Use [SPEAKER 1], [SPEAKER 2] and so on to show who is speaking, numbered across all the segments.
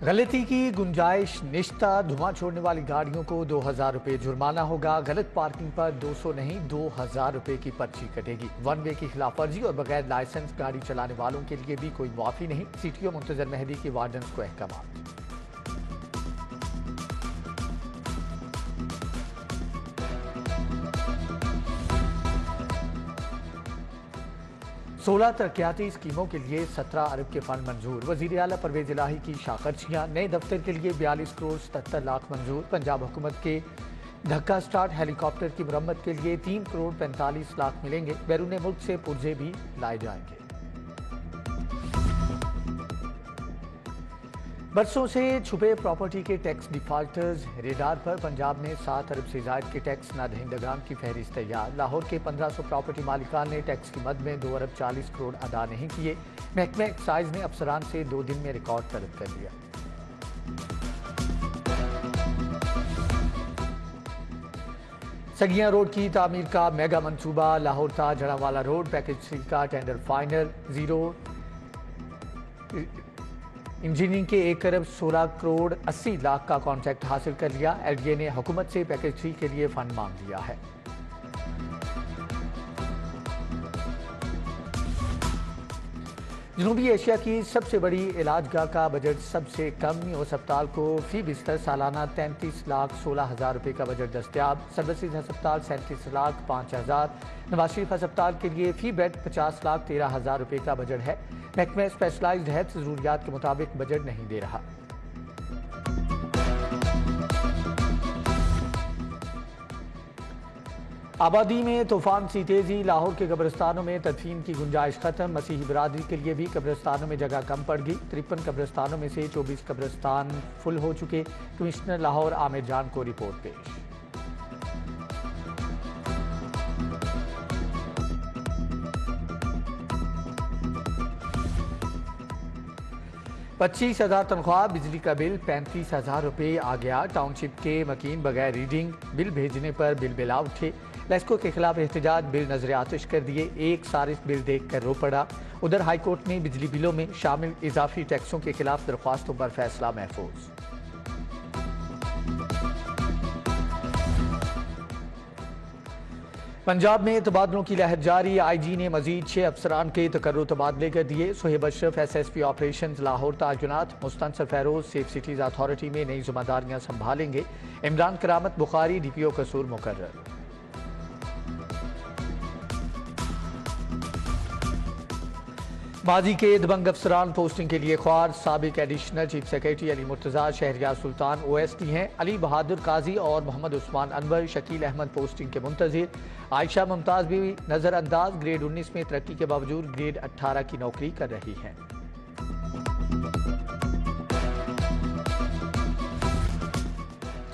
[SPEAKER 1] गलती की गुंजाइश निश्ता, धुआं छोड़ने वाली गाड़ियों को 2,000 रुपये जुर्माना होगा। गलत पार्किंग पर 200 नहीं 2,000 रुपये की पर्ची कटेगी। वन वे की खिलाफवर्जी और बगैर लाइसेंस गाड़ी चलाने वालों के लिए भी कोई माफी नहीं। सीटीओ मुंतजर मेहदी के वार्डन को अहकाम। 16 तरक्याती स्कीमों के लिए 17 अरब के फंड मंजूर। वजीर आला परवेज इलाही की शाखर्चियां। नए दफ्तर के लिए 42 करोड़ 77 लाख मंजूर। पंजाब हुकूमत के धक्का स्टार्ट हेलीकॉप्टर की मरम्मत के लिए 3 करोड़ 45 लाख मिलेंगे। बैरून मुल्क से पुर्जे भी लाए जाएंगे। बरसों से छुपे प्रॉपर्टी के टैक्स डिफॉल्टर्स रेडार पर। पंजाब में 7 अरब से ज्यादा के टैक्स नादहिंदगान की फहरिस्त तैयार। लाहौर के 1500 प्रॉपर्टी मालिकान ने टैक्स की मद में 2 अरब 40 करोड़ अदा नहीं किए। महकमा एक्साइज ने अफसरान से 2 दिन में रिकॉर्ड तलब कर लिया। सगियां रोड की तामीर का मेगा मंसूबा। लाहौर था जड़ावाला रोड पैकेज 3 का टेंडर फाइनल। जीरो इंजीनियरिंग के 1 अरब 16 करोड़ 80 लाख का कॉन्ट्रैक्ट हासिल कर लिया। एलडीए ने हुकूमत से पैकेज 3 के लिए फंड मांग लिया है। जनूबी एशिया की सबसे बड़ी इलाजगाह का बजट सबसे कम। उस अस्पताल को फी बिस्तर सालाना 33,16,000 रुपये का बजट दस्तियाब। सर्विसेज अस्पताल 37,05,000। नवाज शरीफ अस्पताल के लिए फी बेड 50,13,000 रुपये का बजट है। महकमा स्पेशलाइज्ड हेल्थ जरूरियात के मुताबिक बजट नहीं दे रहा। आबादी में तूफान सी तेजी। लाहौर के कब्रिस्तानों में तदफीन की गुंजाइश खत्म। मसीही बरादरी के लिए भी कब्रिस्तानों में जगह कम पड़ गई। 53 कब्रिस्तानों में से 24 कब्रिस्तान फुल हो चुके। कमिश्नर लाहौर आमिर जान को रिपोर्ट पेश। $25,000 तनख्वाह, बिजली का बिल 35,000 रुपये आ गया। टाउनशिप के मकीन बगैर रीडिंग बिल भेजने पर बिल बिला उठे। लेस्को के खिलाफ एहतजाज, बिल नजर आतिश कर दिए। एक सारिस बिल देख कर रो पड़ा। उधर हाईकोर्ट ने बिजली बिलों में शामिल इजाफी टैक्सों के खिलाफ दरख्वास्तों पर फैसला महफूज। पंजाब में तबादलों की लहर जारी। आईजी ने मजीद 6 अफसरान के तकर्रुर तबादले कर दिए। सोहेब अशरफ एसएसपी ऑपरेशंस लाहौर ताजुनात। Mustansar Feroze safe cities authority में नई जिम्मेदारियां संभालेंगे। इमरान करामत बुखारी डीपीओ कसूर मुकर्रर। माजी के दबंग अफसरान पोस्टिंग के लिए ख्वार। साबिक additional chief secretary Ali Murtaza Shehryar Sultan OSD हैं। अली बहादुर काजी और मोहम्मद उस्मान अनवर शकील अहमद पोस्टिंग के मुंतजिर। आयशा मुमताज भी नजरअंदाज। ग्रेड 19 में तरक्की के बावजूद ग्रेड 18 की नौकरी कर रही हैं।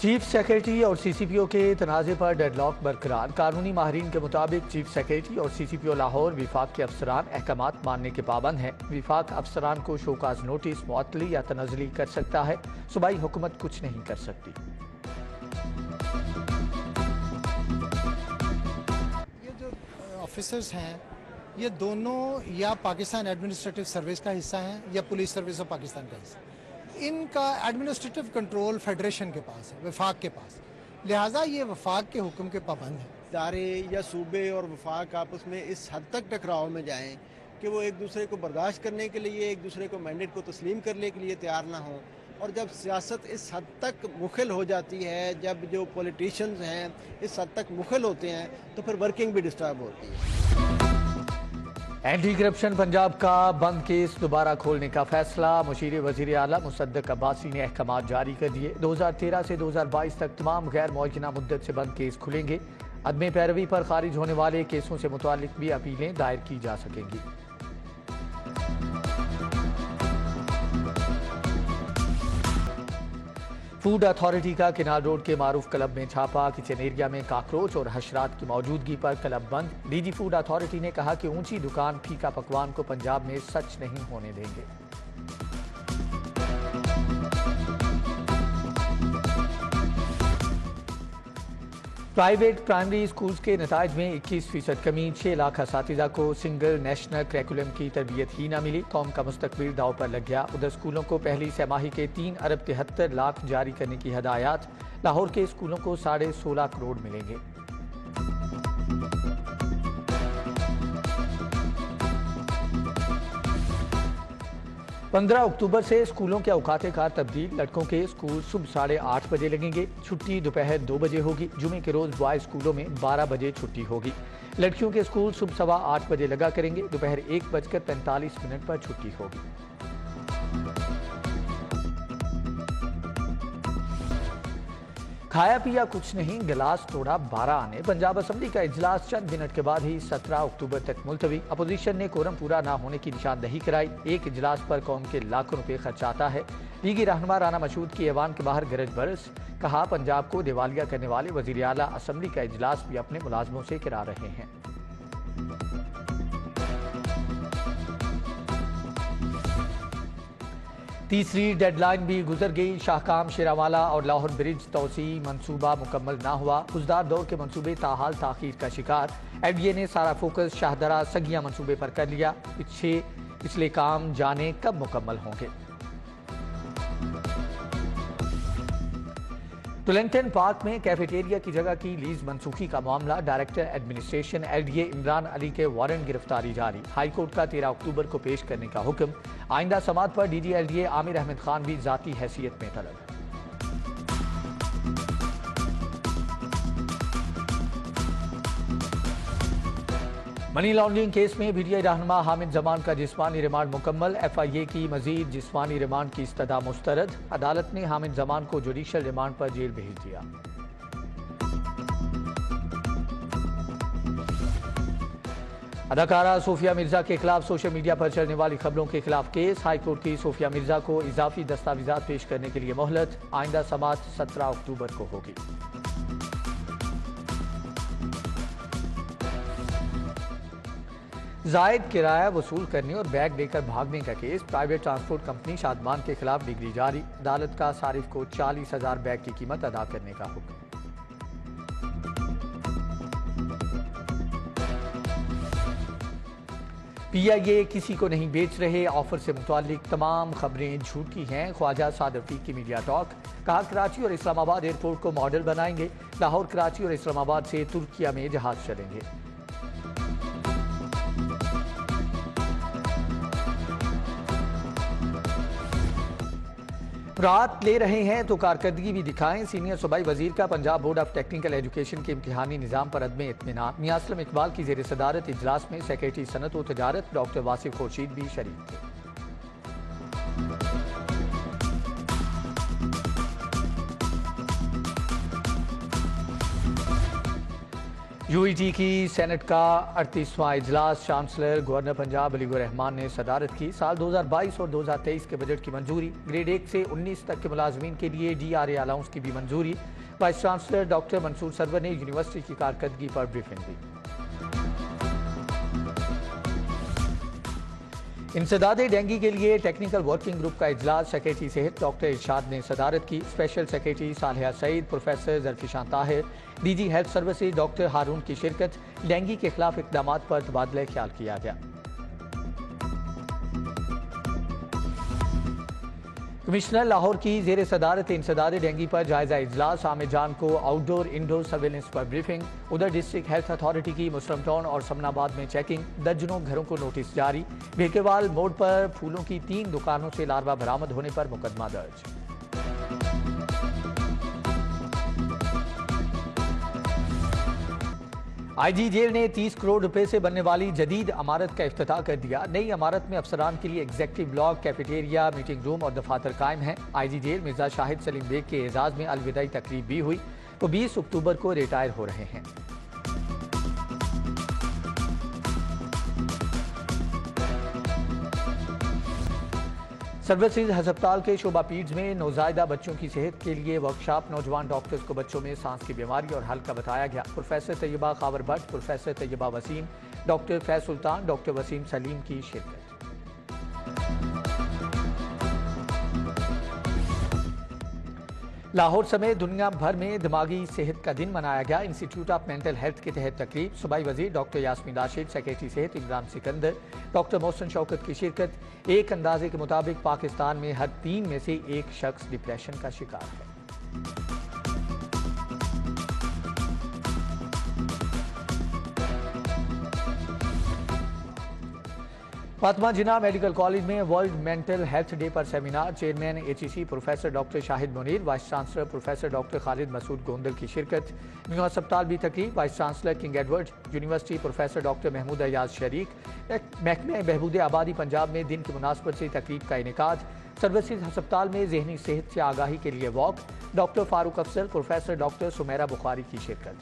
[SPEAKER 1] चीफ सेक्रेटरी और सीसीपीओ के तनाज़े पर डेडलॉक बरकरार। कानूनी माहिरीन के मुताबिक चीफ सेक्रेटरी और सीसीपीओ लाहौर विफाक के अफसरान अहकामात मानने के पाबंद हैं। विफाक अफसरान को शोकाज नोटिस, मुअत्तली या तनज़ली कर सकता है। सूबाई हुकूमत कुछ नहीं कर सकती।
[SPEAKER 2] ये जो ऑफिसर्स हैं ये दोनों या पाकिस्तान एडमिनिस्ट्रेटिव सर्विस का हिस्सा हैं या पुलिस सर्विस ऑफ पाकिस्तान का हिस्सा। इनका एडमिनिस्ट्रेटिव कंट्रोल फेडरेशन के पास है, वफाक के पास। लिहाजा ये वफाक के हुक्म के पाबंद हैं।
[SPEAKER 3] इदारे या सूबे और वफाक आपस में इस हद तक टकराव में जाएं कि वो एक दूसरे को बर्दाश्त करने के लिए, एक दूसरे को मैंडेट को तस्लीम करने के लिए तैयार ना हो। और जब सियासत इस हद तक मुखिल हो जाती है, जब जो पॉलिटिशियंस हैं इस हद तक मुखिल होते हैं, तो फिर वर्किंग भी डिस्टर्ब होती है।
[SPEAKER 1] एंटी करप्शन पंजाब का बंद केस दोबारा खोलने का फैसला। मुशीर वजीर आला मुसद्दक अब्बासी ने अहकामात जारी कर दिए। 2013 से 2022 तक तमाम गैर मुअज्जला मुद्दत से बंद केस खुलेंगे। अदम पैरवी पर खारिज होने वाले केसों से मुतालिक भी अपीलें दायर की जा सकेंगी। फूड अथॉरिटी का किनाल रोड के मारूफ क्लब में छापा। किचन एरिया में काकरोच और हशरात की मौजूदगी पर क्लब बंद। डीजी फूड अथॉरिटी ने कहा कि ऊंची दुकान फीका पकवान को पंजाब में सच नहीं होने देंगे। प्राइवेट प्राइमरी स्कूल्स के नताज में 21% कमी, 6 लाख असातिज़ा को सिंगल नेशनल करिकुलम की तरबियत ही न मिली, कौम का मुस्तकबिल दाव पर लग गया। उधर स्कूलों को पहली सहमाही के 3 अरब 73 लाख जारी करने की हदायत, लाहौर के स्कूलों को 16.5 करोड़ मिलेंगे। पंद्रह अक्टूबर से स्कूलों के औकात कार तब्दील, लड़कों के स्कूल सुबह 8:30 बजे लगेंगे, छुट्टी दोपहर 2 बजे होगी। जुमे के रोज बॉय स्कूलों में 12 बजे छुट्टी होगी। लड़कियों के स्कूल सुबह 8:15 बजे लगा करेंगे, दोपहर 1:45 पर छुट्टी होगी। खाया पिया कुछ नहीं, गिलास तोड़ा 12 आने। पंजाब असम्बली का इजलास चंद मिनट के बाद ही 17 अक्टूबर तक मुलतवी। अपोजिशन ने कोरम पूरा ना होने की निशानदही कराई। एक इजलास पर कौम के लाखों रुपए खर्च आता है। लीगी रहनुमा राना मसूद की ऐवान के बाहर गरज बरस, कहा पंजाब को दिवालिया करने वाले वजीर आला असम्बली का इजलास भी अपने मुलाजमों से करा रहे हैं। तीसरी डेडलाइन भी गुजर गई। शाहकाम, शेरावाला और लाहौर ब्रिज तोसी मंसूबा मुकम्मल ना हुआ। गुज़दार दौर के मंसूबे ताहाल ताखीर का शिकार। एफडीए ने सारा फोकस शाहदरा सगिया मंसूबे पर कर लिया। पिछले काम जाने कब मुकम्मल होंगे। टुलेंटन पार्क में कैफेटेरिया की जगह की लीज मनसूखी का मामला, director administration LDA Imran Ali के वारंट गिरफ्तारी जारी। हाईकोर्ट का 13 अक्टूबर को पेश करने का हुक्म। आइंदा समात पर डीजी एलडीए आमिर अहमद खान भी जाती हैसियत में तलब। मनी लॉन्ड्रिंग केस में पीटीआई रहनुमा हामिद जमान का जिस्मानी रिमांड मुकम्मल। एफआईए की मजीद जिस्मानी रिमांड की इस्तदा मुस्तरद। अदालत ने हामिद जमान को जुडिशल रिमांड पर जेल भेज दिया। अदाकारा सोफिया मिर्जा के खिलाफ सोशल मीडिया पर चलने वाली खबरों के खिलाफ केस। हाईकोर्ट की सोफिया मिर्जा को इजाफी दस्तावेजात पेश करने के लिए मोहलत। आइंदा समात 17 अक्टूबर को होगी। जायद किराया वसूल करने और बैग देकर भागने का case. Private transport company Shadman के खिलाफ डिग्री जारी। अदालत का सारिफ को 40,000 बैग की कीमत अदा करने का हुक्म। पीआईए किसी को नहीं बेच रहे, ऑफर से मुतालिक तमाम खबरें झूठी हैं। ख्वाजा साद रफीक की मीडिया टॉक, कहा कराची और इस्लामाबाद एयरपोर्ट को मॉडल बनाएंगे। लाहौर, कराची और इस्लामाबाद से तुर्किया में जहाज चलेंगे। रात ले रहे हैं तो कारकर्दगी भी दिखाएं। सीनियर सूबाई वजीर का Punjab board of technical education के इम्तिहानी निज़ाम पर अदम इत्मीनान। मियां असलम इकबाल की जेर सदारत इजलास में सेक्रेटरी सनत व तजारत डॉक्टर वासिफ खुर्शीद भी शरीक थे। यूईटी की सेनेट का 38वां इजलास, चांसलर गवर्नर पंजाब अली रहमान ने सदारत की। साल 2022 और 2023 के बजट की मंजूरी। ग्रेड 1 से 19 तक के मुलाजमीन के लिए डीआरए अलाउंस की भी मंजूरी। Vice chancellor doctor Mansoor Sarwar ने यूनिवर्सिटी की कारकर्दगी पर ब्रीफिंग दी। इंसदादे डेंगू के लिए टेक्निकल वर्किंग ग्रुप का इजलास, सेक्रेटरी सेहत डॉक्टर इरशाद ने सदारत की। Special secretary Saliha Saeed, professor Zarfishan Tahir, DG health services doctor Haroon की शिरकत। डेंगू के खिलाफ इकदाम पर तबादला ख्याल किया गया। कमिश्नर लाहौर की जेर सदारत इंसदादे डेंगू पर जायजा इजलास। आमिर जान को आउटडोर इंडोर सर्वेलेंस पर ब्रीफिंग। उधर डिस्ट्रिक्ट हेल्थ अथॉरिटी की मुस्लिम टाउन और समनाबाद में चेकिंग। दर्जनों घरों को नोटिस जारी। भेकेवाल मोड़ पर फूलों की 3 दुकानों से लार्वा बरामद होने पर मुकदमा दर्ज। आईजी जेल ने 30 करोड़ रुपए से बनने वाली जदीद इमारत का इफ्तिताह कर दिया। नई इमारत में अफसरान के लिए executive block, cafeteria, meeting room और दफातर कायम है। आईजी जेल मिर्जा शाहिद सलीम बेग के एजाज में अलविदाई तकरीब भी हुई। वो 20 अक्टूबर को रिटायर हो रहे हैं। सर्विसेज हस्पताल के शोभा पीड्स में नौजायदा बच्चों की सेहत के लिए वर्कशॉप। नौजवान डॉक्टर्स को बच्चों में सांस की बीमारी और हल्का बताया गया। Professor Tayyaba Khawar Butt, professor Tayyaba Waseem, doctor Faiz Sultan, doctor Waseem Saleem की शिरकत। लाहौर समेत दुनिया भर में दिमागी सेहत का दिन मनाया गया। इंस्टीट्यूट ऑफ मेंटल हेल्थ के तहत तकरीब, सूबाई वजीर डॉक्टर यास्मीन राशिद, सेक्रेटरी सेहत इमरान सिकंदर, डॉक्टर मोहसिन शौकत की शिरकत। एक अंदाजे के मुताबिक पाकिस्तान में हर 3 में से एक शख्स डिप्रेशन का शिकार है। फातिमा जिन्ना मेडिकल कॉलेज में वर्ल्ड मेंटल हेल्थ डे पर seminar, chairman HEC professor doctor Shahid Munir, vice chancellor professor doctor Khalid Masood Gondal की शिरकत। न्यू अस्पताल भी तकरीब, vice chancellor King Edward university professor doctor Mahmood Ayaz शरीक। महकमे बहबूद आबादी पंजाब में दिन की मुनासबत से तकरीब का इनेकाद। सर्विसेज अस्पताल में जहनी सेहत से आगाही के लिए वॉक, डॉक्टर फारूक अफसर प्रोफेसर डॉक्टर सुमेरा बुखारी की शिरकत।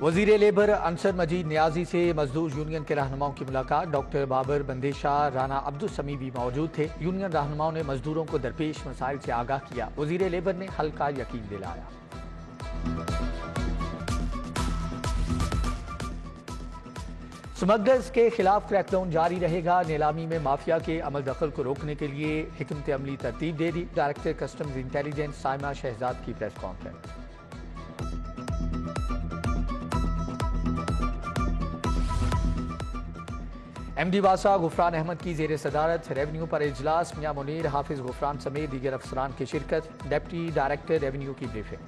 [SPEAKER 1] वजीर लेबर अंसर मजीद नियाजी से मजदूर यूनियन के रहनुमाओं की मुलाकात। डॉक्टर बाबर बंदेशा, राना अब्दुल समी भी मौजूद थे। यूनियन रहनुमाओं ने मजदूरों को दरपेश मसाइल से आगाह किया। वजीर लेबर ने हल का यकीन दिलाया। स्मगलर्स के खिलाफ क्रैकडाउन जारी रहेगा। नीलामी में माफिया के अमल दखल को रोकने के लिए हिकमत अमली तरतीब दे दी। Director customs intelligence Saima Shahzad की प्रेस कॉन्फ्रेंस। एमडी वासा गुफरान अहमद की जेर सदारत रेवेन्यू पर इजलास। मियां मुनीर, हाफिज गुफरान समेत दीगर अफसरान की शिरकत। डिप्टी डायरेक्टर रेवेन्यू की briefing.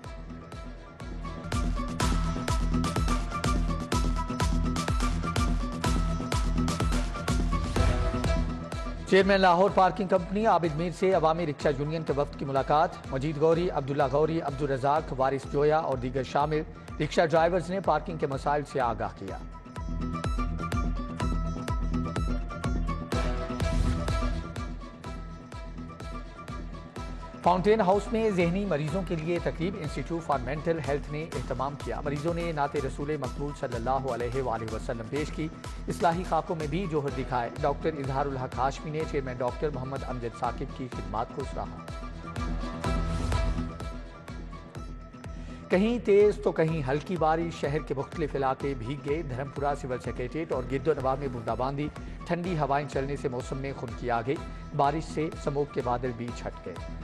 [SPEAKER 1] Chairman Lahore parking company Abid Mir से अवामी रिक्शा यूनियन के वफ्द की मुलाकात। मजीद गौरी, अब्दुल्ला गौरी, अब्दुल रजाक, वारिस जोया और दीगर शामिल। रिक्शा ड्राइवर्स ने पार्किंग के मसाइल से आगाह किया। फाउंटेन हाउस में जहनी मरीजों के लिए तकरीब, इंस्टीट्यूट फॉर मेंटल हेल्थ ने एहतमाम किया। मरीजों ने नाते रसूल मकबूल सल्लल्लाहु अलैहि वसल्लम पेश की। इस्लाही खाकों में भी जोहर दिखाए। डॉक्टर इजहारुल हक हाशमी ने चेयरमैन डॉक्टर मोहम्मद अमजद साकिब की खिदमात को सराहा। कहीं तेज तो कहीं हल्की बारिश, शहर के मुख्तलिफ इलाके भीग गए। धर्मपुरा सिविल सेक्रेटरीट और गिद्दोनवा में बूंदाबांदी, ठंडी हवाएं चलने से मौसम में खुनकी आ गई। बारिश से स्मोक के बादल भी छट गए।